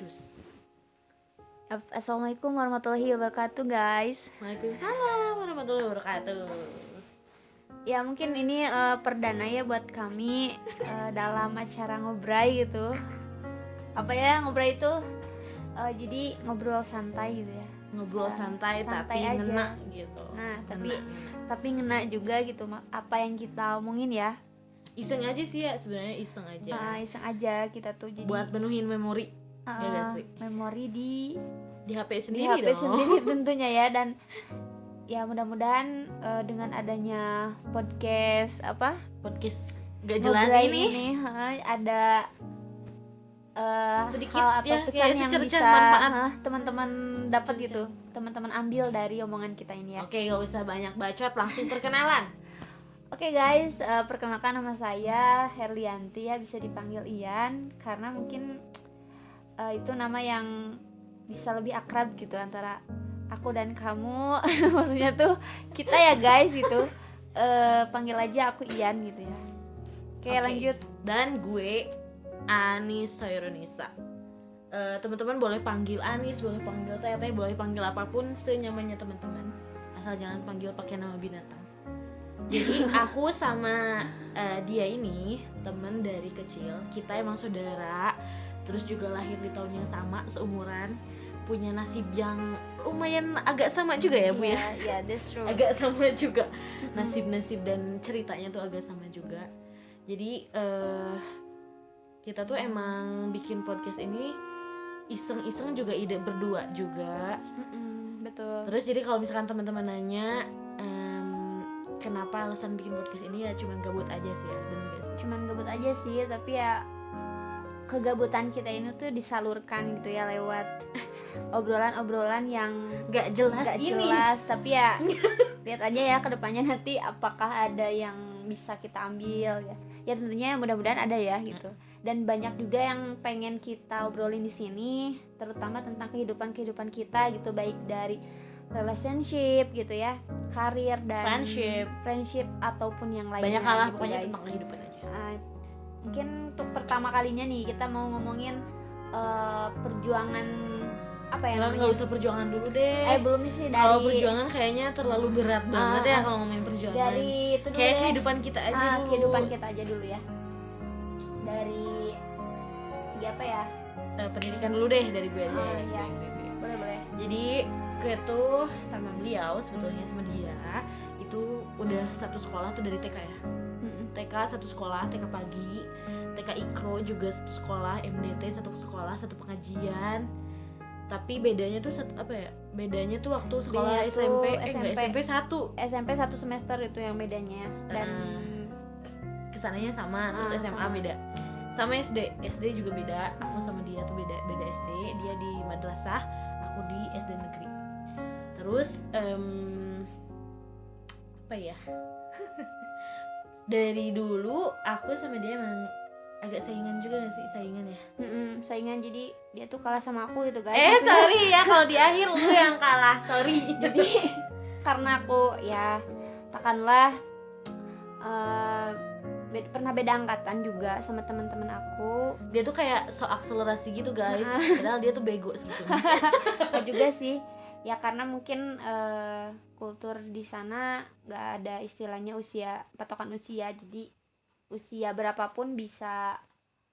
cus. Assalamualaikum warahmatullahi wabarakatuh guys. Waalaikumsalam warahmatullahi wabarakatuh. Ya mungkin ini perdana ya buat kami dalam acara ngobrai gitu. Apa ya ngobrai itu? Jadi ngobrol santai gitu ya. Ngobrol santai tapi aja. ngena gitu. Nah ngena. tapi ngena juga gitu apa yang kita omongin ya. Iseng aja sih ya sebenarnya, iseng aja. Iseng aja kita tuh jadi buat menuhin memori. Ya gak sih? Memori di HP sendiri di HP dong. sendiri tentunya ya. Dan ya mudah-mudahan dengan adanya podcast gak jelas Ngobrol ini ada sedikit hal atau ya, pesan kayak yang secercah bisa manfaat. Teman-teman dapat gitu, teman-teman ambil dari omongan kita ini ya. Oke, gak usah banyak bacot, langsung perkenalan. Oke guys, perkenalkan nama saya Herlianti ya, bisa dipanggil Ian karena mungkin itu nama yang bisa lebih akrab gitu antara aku dan kamu. Maksudnya tuh kita ya guys gitu, panggil aja aku Ian gitu ya. Oke. Lanjut. Dan gue Anis Soyronisa. Teman-teman boleh panggil Anis, boleh panggil Teteh, boleh panggil apapun senyamannya teman-teman. Asal jangan panggil pakai nama binatang. Jadi aku sama dia ini teman dari kecil. Kita emang saudara. Terus juga lahir di tahun yang sama, seumuran. Punya nasib yang lumayan agak sama juga ya Bu ya. Iya, that's true. Agak sama juga. Nasib-nasib dan ceritanya tuh agak sama juga. Jadi kita tuh emang bikin podcast ini iseng-iseng juga, ide berdua juga. Betul. Terus jadi kalau misalkan teman-teman nanya kenapa alasan bikin podcast ini, ya cuman gabut aja sih ya, bener gak sih? Cuman gabut aja sih, tapi ya kegabutan kita ini tuh disalurkan gitu ya lewat obrolan-obrolan yang gak jelas tapi ya lihat aja ya kedepannya nanti apakah ada yang bisa kita ambil ya. Ya tentunya mudah-mudahan ada ya gitu. Dan banyak juga yang pengen kita obrolin di sini, terutama tentang kehidupan kita gitu, baik dari relationship gitu ya, karir dan friendship ataupun yang lainnya. Banyak hal gitu, pokoknya guys. tentang kehidupan aja. Mungkin untuk pertama kalinya nih kita mau ngomongin perjuangan apa ya namanya? Nggak usah perjuangan dulu deh. Belum sih dari. Kalau perjuangan kayaknya terlalu berat banget ya kalau ngomongin perjuangan. Dari itu dulu kayak deh. kehidupan kita aja dulu. Kehidupan kita aja dulu ya. Dari segi apa ya? Pendidikan dulu deh dari gue aja. Iya. Boleh. Jadi gue tuh sama beliau sebetulnya, sama dia itu udah satu sekolah tuh dari TK ya. TK satu sekolah, TK pagi, TK Ikro juga satu sekolah, MDT satu sekolah, satu pengajian. Tapi bedanya tuh bedanya tuh waktu sekolah SMP satu semester itu yang bedanya. Dan kesananya sama, terus SMA sama. Beda. Sama SD juga beda. Aku sama dia tuh beda SD. Dia di madrasah, aku di SD negeri. Terus apa ya? Dari dulu aku sama dia emang agak saingan juga gak sih? Saingan ya? Saingan, jadi dia tuh kalah sama aku gitu guys. Sorry ya kalau di akhir lu yang kalah, sorry. Jadi karena aku ya katakanlah pernah beda angkatan juga sama teman-teman aku. Dia tuh kayak so akselerasi gitu guys. Padahal dia tuh bego sebetulnya. Gak juga sih. Ya karena mungkin kultur di sana nggak ada istilahnya patokan usia, jadi usia berapapun bisa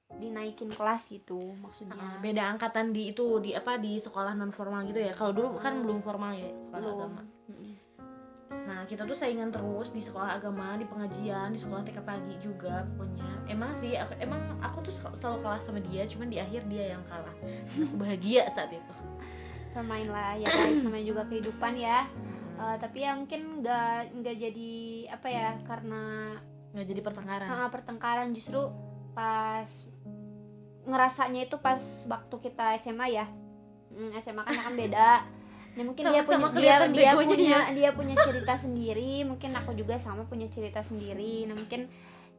dinaikin kelas gitu maksudnya. Beda angkatan di sekolah non formal gitu ya. Kalau dulu kan belum formal ya, sekolah agama. Nah kita tuh saingan terus di sekolah agama, di pengajian, di sekolah TK pagi juga pokoknya. Emang aku tuh selalu kalah sama dia, cuman di akhir dia yang kalah. Aku bahagia saat itu. Permain lah ya guys, sama juga kehidupan ya. Tapi ya mungkin nggak jadi apa ya, karena nggak jadi pertengkaran. Pertengkaran justru pas ngerasanya itu pas waktu kita SMA ya. SMA kan beda. Nah mungkin dia punya cerita sendiri, mungkin aku juga sama punya cerita sendiri. Nah mungkin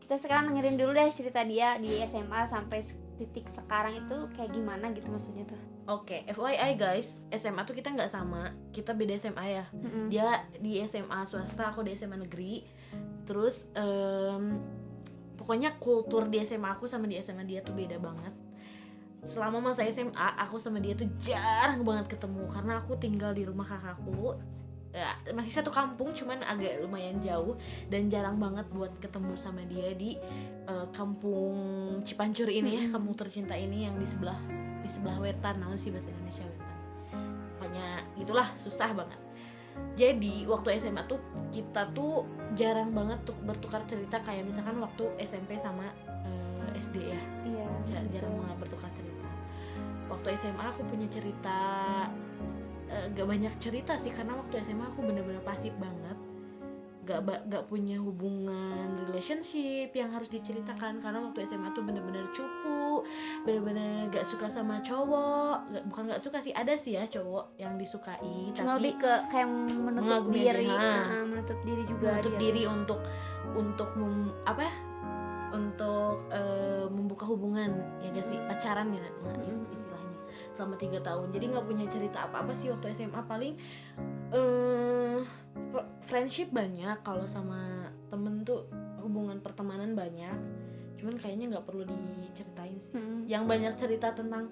kita sekarang dengerin dulu deh cerita dia di SMA sampai titik sekarang itu kayak gimana gitu maksudnya tuh. Oke, FYI guys, SMA tuh kita nggak sama, kita beda SMA ya. Dia di SMA swasta, aku di SMA negeri. Terus pokoknya kultur di SMA aku sama di SMA dia tuh beda banget. selama masa SMA aku sama dia tuh jarang banget ketemu karena aku tinggal di rumah kakakku. Ya, masih satu kampung cuman agak lumayan jauh dan jarang banget buat ketemu sama dia di kampung Cipancur ini ya, kampung tercinta ini yang di sebelah wetan, namun sih bahasa Indonesia wetan. Pokoknya itulah susah banget. Jadi waktu SMA tuh kita tuh jarang banget tuh bertukar cerita kayak misalkan waktu SMP sama SD ya. Iya. Jarang banget bertukar cerita. Waktu SMA aku punya cerita gak banyak cerita sih karena waktu SMA aku bener-bener pasif banget, gak punya hubungan relationship yang harus diceritakan karena waktu SMA tuh bener-bener cupu, bener-bener gak suka sama cowok. Bukan gak suka sih, ada sih ya cowok yang disukai, Cuma tapi lebih ke kayak menutup mengagumi diri, aja. menutup diri juga, menutup dia diri untuk membuka hubungan ya gak sih, pacaran gitu istilahnya selama 3 tahun. Jadi nggak punya cerita apa-apa sih waktu SMA, paling friendship banyak, kalau sama temen tuh hubungan pertemanan banyak, cuman kayaknya nggak perlu diceritain sih. Yang banyak cerita tentang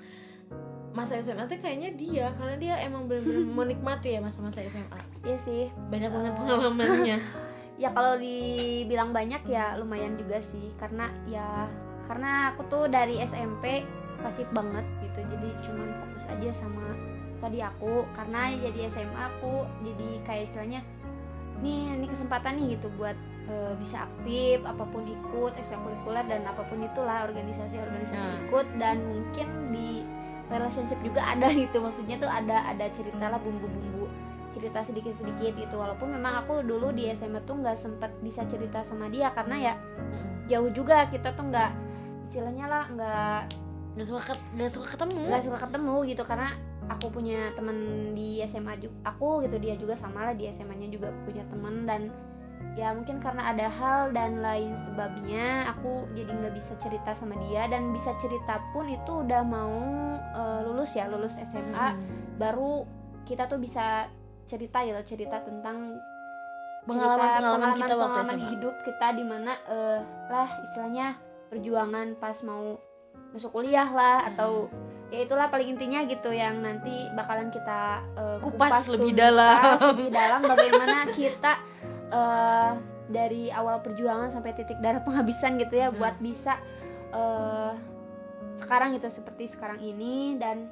masa SMA tuh kayaknya dia, karena dia emang benar-benar menikmati ya masa-masa SMA. Iya sih, Banyak banget pengalamannya. ya kalau dibilang banyak ya lumayan juga sih, karena aku tuh dari SMP pasif banget gitu, jadi cuman fokus aja sama tadi aku, karena jadi SMA aku jadi kayak istilahnya ini kesempatan nih gitu buat bisa aktif, apapun ikut ekstrakurikuler dan apapun itulah, organisasi ikut, dan mungkin di relationship juga ada gitu, maksudnya tuh ada cerita lah, bumbu-bumbu cerita sedikit-sedikit gitu, walaupun memang aku dulu di SMA tuh nggak sempet bisa cerita sama dia karena ya jauh juga, kita tuh nggak istilahnya lah nggak suka ketemu gitu, karena aku punya teman di SMA juga, aku gitu, dia juga sama lah di SMA-nya juga punya teman, dan ya mungkin karena ada hal dan lain sebabnya aku jadi nggak bisa cerita sama dia, dan bisa cerita pun itu udah mau lulus SMA baru kita tuh bisa cerita tentang pengalaman kita waktu SMA, hidup kita di mana lah istilahnya perjuangan pas mau masuk kuliah lah, atau ya itulah paling intinya gitu yang nanti bakalan kita kupas lebih dalam bagaimana kita dari awal perjuangan sampai titik darah penghabisan gitu ya, buat bisa sekarang gitu seperti sekarang ini, dan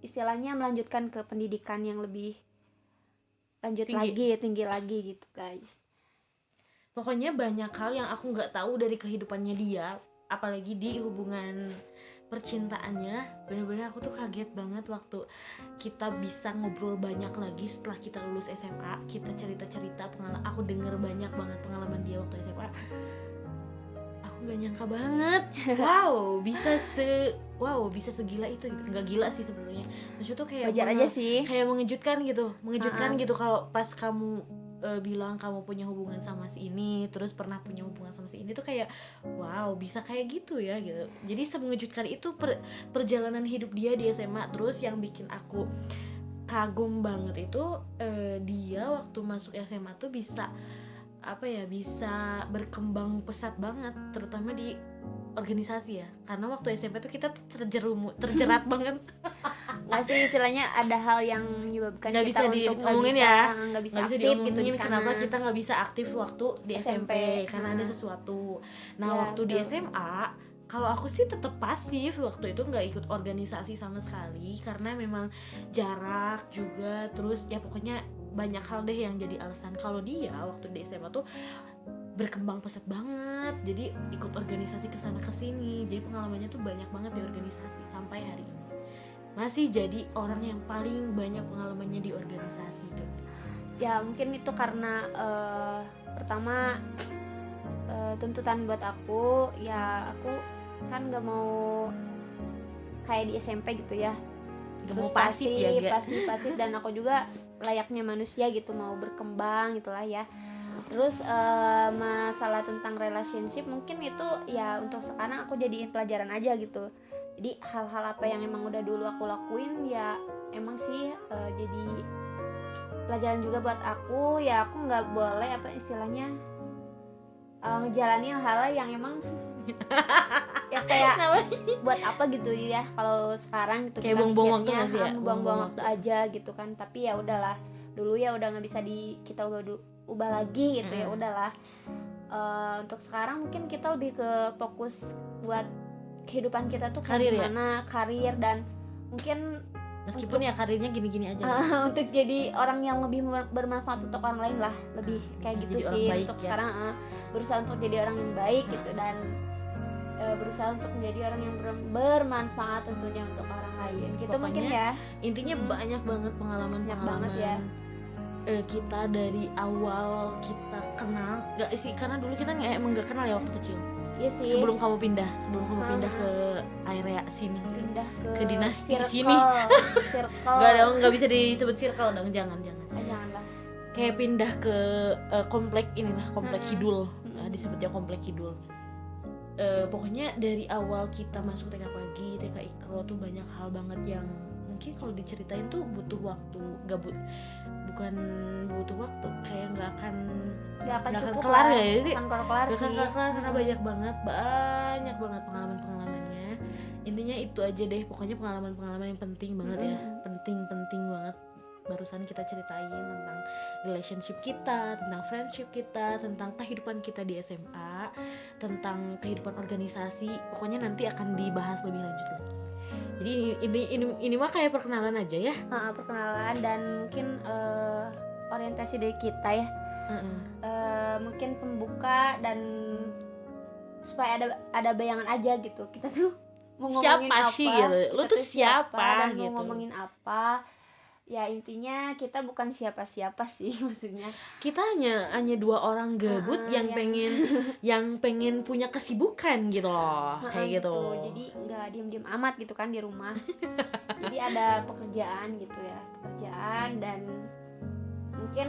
istilahnya melanjutkan ke pendidikan yang lebih tinggi lagi gitu guys. Pokoknya banyak hal yang aku nggak tahu dari kehidupannya dia, apalagi di hubungan percintaannya. Bener-bener aku tuh kaget banget waktu kita bisa ngobrol banyak lagi setelah kita lulus SMA. Kita cerita-cerita pengalaman, aku denger banyak banget pengalaman dia waktu SMA. Aku nggak nyangka banget, bisa segila itu gitu. Nggak gila sih sebenarnya, maksudnya tuh kayak wajar aja sih, kayak mengejutkan gitu kalau pas kamu bilang kamu punya hubungan sama si ini, terus pernah punya hubungan sama si ini, tuh kayak wow, bisa kayak gitu ya gitu. Jadi semengejutkan itu perjalanan hidup dia di SMA. Terus yang bikin aku kagum banget itu dia waktu masuk SMA tuh bisa bisa berkembang pesat banget, terutama di organisasi ya, karena waktu SMP tuh kita terjerat banget. nggak sih istilahnya ada hal yang menyebabkan nggak kita bisa untuk nggak bisa aktif gitu di sana. Kenapa kita nggak bisa aktif waktu di SMP? Karena ada sesuatu. Nah ya, waktu di SMA kalau aku sih tetap pasif waktu itu, nggak ikut organisasi sama sekali karena memang jarak juga, terus ya pokoknya banyak hal deh yang jadi alasan. Kalau dia waktu di SMA tuh berkembang pesat banget, jadi ikut organisasi kesana kesini, jadi pengalamannya tuh banyak banget di organisasi sampai hari ini masih jadi orang yang paling banyak pengalamannya di organisasi guys. Ya mungkin itu karena pertama tuntutan buat aku, ya aku kan nggak mau kayak di SMP gitu ya, terus pasif, dan aku juga layaknya manusia gitu, mau berkembang gitulah ya. Terus masalah tentang relationship mungkin itu ya untuk sekarang aku jadiin pelajaran aja gitu. Jadi hal-hal apa yang emang udah dulu aku lakuin ya emang sih jadi pelajaran juga buat aku. Ya aku nggak boleh apa istilahnya ngejalanin hal yang emang Ya kayak Namanya buat apa gitu ya kalau sekarang gitu kayak kita buang-buang waktu mikirnya, nggak sih ya? buang-buang waktu aja gitu kan. Tapi ya udahlah, dulu ya udah nggak bisa kita ubah lagi gitu ya udahlah. Untuk sekarang mungkin kita lebih ke fokus buat kehidupan kita tuh kayak Karir ya? gimana, karir, dan mungkin Meskipun ya karirnya gini-gini aja. untuk jadi orang yang lebih bermanfaat untuk orang lain lah, lebih kayak gitu jadi orang sih baik untuk ya. sekarang. Berusaha untuk jadi orang yang baik gitu, dan berusaha untuk menjadi orang yang bermanfaat tentunya untuk orang lain gitu. Pokoknya mungkin ya Intinya banyak banget pengalaman-pengalaman banget ya. Kita dari awal kita kenal, nggak sih, karena dulu kita emang nggak kenal ya waktu kecil. Iya sih, Sebelum kamu pindah ke area sini, pindah ke dinasti circle, sini. circle. Nggak dong, nggak bisa disebut circle dong, jangan. Janganlah. Kayak pindah ke komplek inilah, komplek Kidul, disebutnya komplek Kidul. Pokoknya dari awal kita masuk TK Pagi, TK Ikro tuh banyak hal banget yang mungkin kalau diceritain tuh butuh waktu, bukan butuh waktu, kayak nggak akan cukup kelar lah. ya sih, Nggak akan kelar nggak sih. akan kelar karena banyak banget pengalamannya. Intinya itu aja deh, pokoknya pengalaman yang penting banget ya, penting banget. Barusan kita ceritain tentang relationship kita, tentang friendship kita, tentang kehidupan kita di SMA, tentang kehidupan organisasi. Pokoknya nanti akan dibahas lebih lanjut lagi. Jadi ini mah kayak perkenalan aja ya. Perkenalan dan mungkin orientasi dari kita ya. Mungkin pembuka dan supaya ada bayangan aja gitu. Kita tuh mau ngomongin siapa apa sih gitu. Lu tuh siapa dan gitu. mau ngomongin apa. Ya intinya kita bukan siapa-siapa sih maksudnya. Kita hanya dua orang gabut yang pengen punya kesibukan gitu loh, kayak gitu. Jadi nggak diem-diem amat gitu kan di rumah. Jadi ada pekerjaan gitu ya, dan mungkin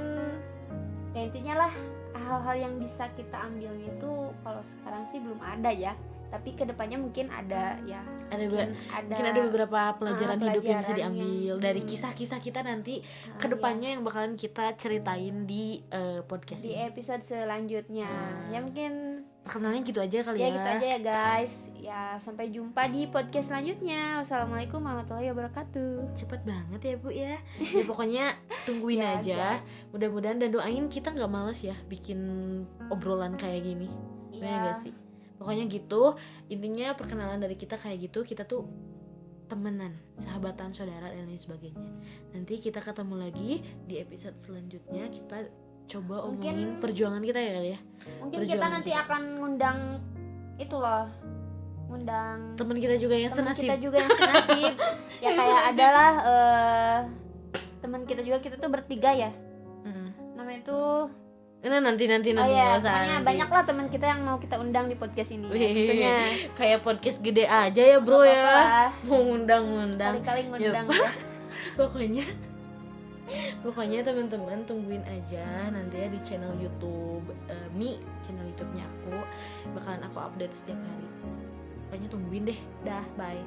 ya intinya lah hal-hal yang bisa kita ambilnya itu kalau sekarang sih belum ada ya. Tapi kedepannya mungkin ada ya. Mungkin ada beberapa pelajaran hidup yang bisa diambil dari yang kisah-kisah kita nanti kedepannya yang bakalan kita ceritain di podcast di ini. episode selanjutnya. Ya mungkin perkenalannya gitu aja kali ya. Ya gitu aja ya guys. Ya sampai jumpa di podcast selanjutnya. Wassalamualaikum warahmatullahi wabarakatuh. Cepet banget ya Bu ya. Ya pokoknya tungguin Ya, aja. Mudah-mudahan dan doain kita nggak males ya bikin obrolan kayak gini. Bener gak sih? Pokoknya gitu, intinya perkenalan dari kita kayak gitu. Kita tuh temenan, sahabatan, saudara dan lain sebagainya. Nanti kita ketemu lagi di episode selanjutnya. Kita coba omongin perjuangan kita ya kali ya. Mungkin kita nanti akan ngundang itu loh, ngundang teman kita juga yang senasib. Ya kayak adalah teman kita juga, kita tuh bertiga ya. Namanya tuh nanti pokoknya banyak lah teman kita yang mau kita undang di podcast ini. Tentunya kayak podcast gede aja ya bro ya, mau undang kali-kali ngundang ya. Pokoknya teman-teman tungguin aja nanti ya di channel YouTube channel YouTube-nya aku bakalan aku update setiap hari. Pokoknya tungguin deh. Dah, bye.